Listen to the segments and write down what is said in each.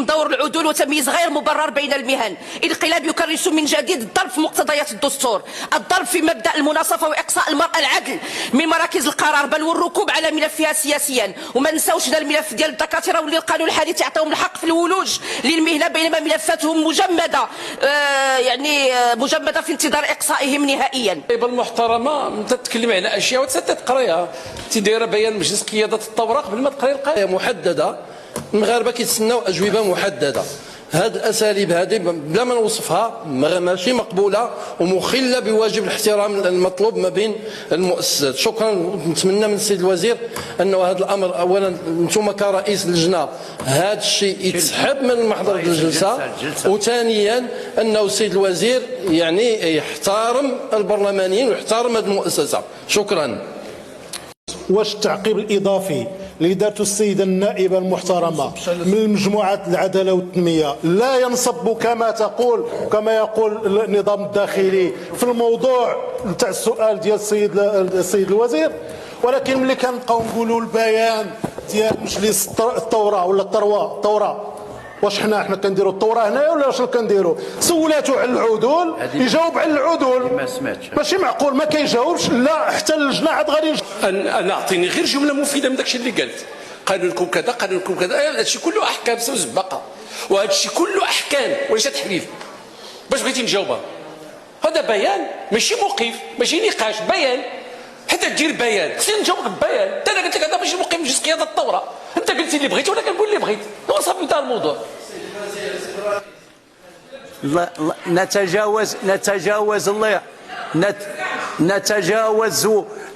تحكيم دور العدول وتمييز غير مبرر بين المهن. انقلاب يكرس من جديد الضرب في مقتضيات الدستور، الضرب في مبدأ المناصفة وإقصاء المرأة العدل من مراكز القرار، بل والركوب على ملفها سياسيا. وما نساوش الملف ديال الدكاترة واللي القانون الحديث يعطيهم الحق في الولوج للمهنة، بينما ملفاتهم مجمدة مجمدة في انتظار إقصائهم نهائيا. المحترمة تتكلم على أشياء وتتقريها، تدير بيان مجلس قيادة الثورة قبل ما تقري القضية محددة. المغاربة كيتسناو أجوبة محددة. هاد الأساليب هذه بلا ما نوصفها ماشي مقبولة ومخلة بواجب الاحترام المطلوب ما بين المؤسسات. شكرا. نتمنى من السيد الوزير أنه هذا الأمر أولا أنتم كرئيس اللجنة هذا الشيء يتسحب من محضر الجلسة، وثانيا أنه السيد الوزير يعني يحترم البرلمانيين ويحترم هذه المؤسسة. شكرا. واش التعقيب الإضافي اللي دارته السيدة النائبة المحترمة من مجموعة العدالة والتنمية لا ينصب كما تقول وكما يقول النظام الداخلي في الموضوع نتاع السؤال ديال السيد الوزير، ولكن ملي كنبقاو نقولوا البيان ديال مجلس الثورة ولا الثورة واش حنا كنديروا الثوره هنايا ولا واش كنديروا؟ سولاتو على العدول يجاوب على العدول. ما سمعتش. ماشي معقول ما كيجاوبش. لا حتى اللجنه عاد غادي انا اعطيني غير جمله مفيده من داكشي اللي قالت. قانونكم كذا قانونكم كذا، هادشي كله احكام سوزبقه، وهادشي كله احكام وليس تحليل. باش بغيتي نجاوبها هذا بيان ماشي موقف ماشي نقاش، بيان. حتى دير بيان خصني نجاوبك ببيان. حتى انا قلت لك هذا ماشي موقف مجلس قياده الثوره، انت قلتي اللي بغيتي وانا كنقول اللي بغيت. وصافي انتهى الموضوع. نتجاوز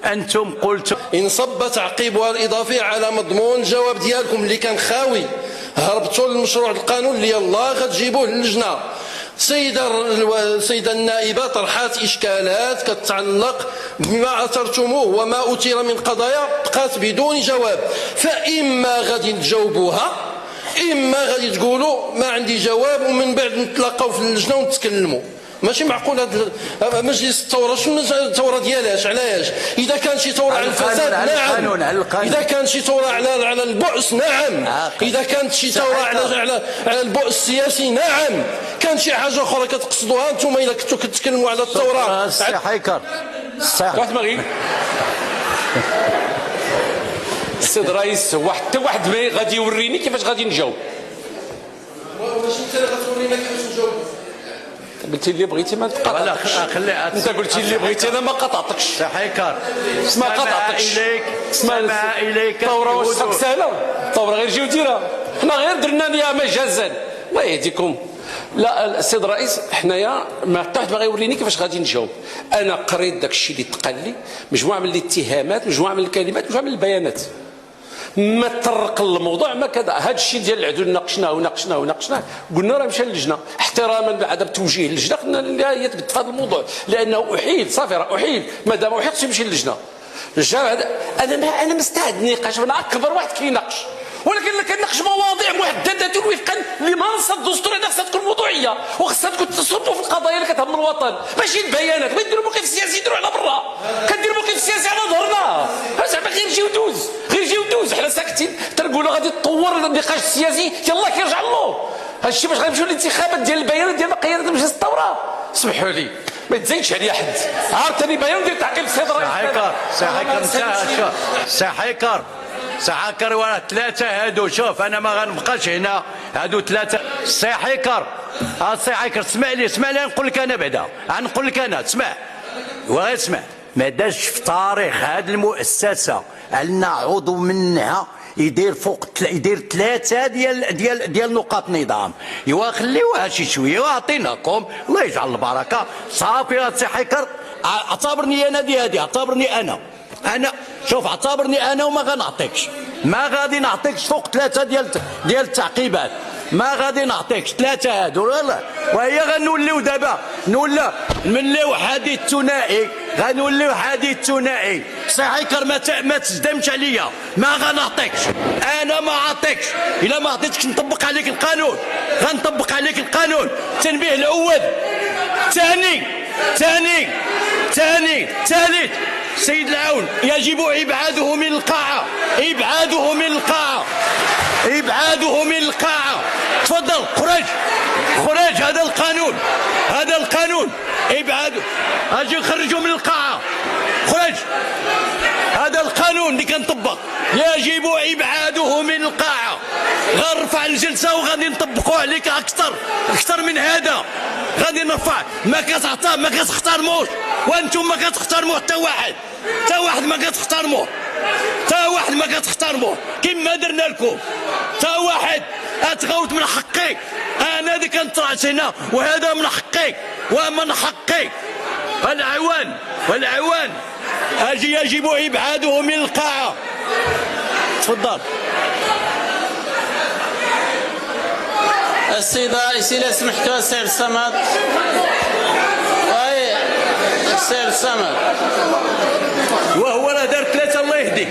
انتم قلتم ان صب تعقيبها الاضافي على مضمون الجواب ديالكم اللي كان خاوي، هربتوا للمشروع القانون اللي يلاه غتجيبوه للجنه. السيدة النائبة طرحات إشكالات كتتعلق بما أثرتموه وما أثير من قضايا بقات بدون جواب، فإما غادي تجاوبوها إما غادي تقولوا ما عندي جواب ومن بعد نتلاقاو في اللجنة ونتكلموا. ماشي معقول هذا مجلس الثوره. شنو الثوره ديالاش؟ علاش؟ اذا كان شي ثوره على الفساد نعم، اذا كان شي ثوره على البؤس نعم، اذا كانت شي ثوره على البؤس السياسي نعم، كان شي حاجه اخرى كتقصدوها انتم اذا كنتوا كتكلموا على الثوره. حيكر واحد ما غير السيد الرئيس هو حتى واحد ما غادي يوريني كيفاش غادي نجاوب. واش انت اللي غتورينا كيفاش نجاوب؟ قلتي اللي بغيتي ما تقاطعكش. انت قلتي اللي بغيتي انا ما قطعتكش. حيكر ما قطعتكش. سمع اليك الثوره واش سهله؟ الثوره غير جيو ديرها، حنا غير درنا ليها مجازا. الله يهديكم. لا السيد الرئيس حنايا ما حتى واحد باغي يوريني كيفاش غادي نجاوب. انا قريت داك الشيء اللي تقال لي، مجموعه من الاتهامات، مجموعه من الكلمات، مجموعه من البيانات. ما تطرق للموضوع ما كذا. هذا الشيء ديال العدول ناقشناه قلنا راه مشى للجنه احتراما لعدم توجيه اللجنه، قلنا هي تبت في هذا الموضوع لانه احيل. صافي راه احيل، ما دام احيل خصو يمشي للجنه. انا مستعد نناقش، انا اكبر واحد كيناقش، ولكن كناقش مواضيع محدده وفقا لمنصه الدستور. هذا خصها تكون موضوعيه وخصها تكون تصب في القضايا اللي كتهم الوطن، ماشي البيانات. بغيت نديروا موقف سياسي نديروا على برا، كنديروا موقف سياسي على ظهرنا. زعما غير جيو دوز حنا ساكتين تنقولوا غادي تطور النقاش السياسي يلاه كيرجع له. هادشي باش غنمشيو للانتخابات ديال البيانات ديال قياده مجلس الثوره. سمحوا لي ما تزيدش عليا حد. عاوتاني بيان ديال تعقيب السيد الرئيس. حيكر وراه ثلاثه هادو. شوف انا ما غنبقاش هنا، هادو ثلاثه. حيكر اسمع لي نقول لك انا بعدا، نقول لك انا اسمع وغير اسمع. ما دارش في تاريخ هذه المؤسسه عندنا عضو منها يدير ثلاثه ديال نقاط نظام. ايوا خليوها شي شويه واعطيناكم الله يجعل البركه. صافي السي حيكر اعتبرني انا هذه اعتبرني انا شوف اعتبرني انا وما غنعطيكش، ما غادي نعطيكش فوق ثلاثه ديال التعقيبات، ما غادي نعطيكش ثلاثه هادو. لا وهي غنوليو دابا نوليو حديث ثنائي، غنوليو حديث ثنائي. سي حيكر ما تزدمش عليا، ما غنعطيكش، انا ما عطيكش. الا ما عطيتكش نطبق عليك القانون، غنطبق عليك القانون. التنبيه الاول. ثالث سيد العون يجب ابعاده من القاعه. تفضل خرج خرج. هذا القانون، هذا القانون. ابعدوا، اجي خرجوا من القاعه. خرج. هذا القانون اللي كنطبق، يجب ابعاده من القاعه. غنرفع الجلسه وغادي نطبقوا عليك اكثر من هذا. غادي نرفع. ما كتحترموش، وانتم ما كتحترموه حتى واحد ما كتحترموه، حتى واحد ما كتحترموه كما درنا لكم. حتى واحد اتغوت من حقي انا اللي كنطلعت هنا، وهذا من حقي ومن حقي. والعوان يجب ابعاده من القاعه. تفضل. السيد الرئيس إلا سمحت السيد الصمد. السيد الصمد وهو راه دار 3 الله يهديك.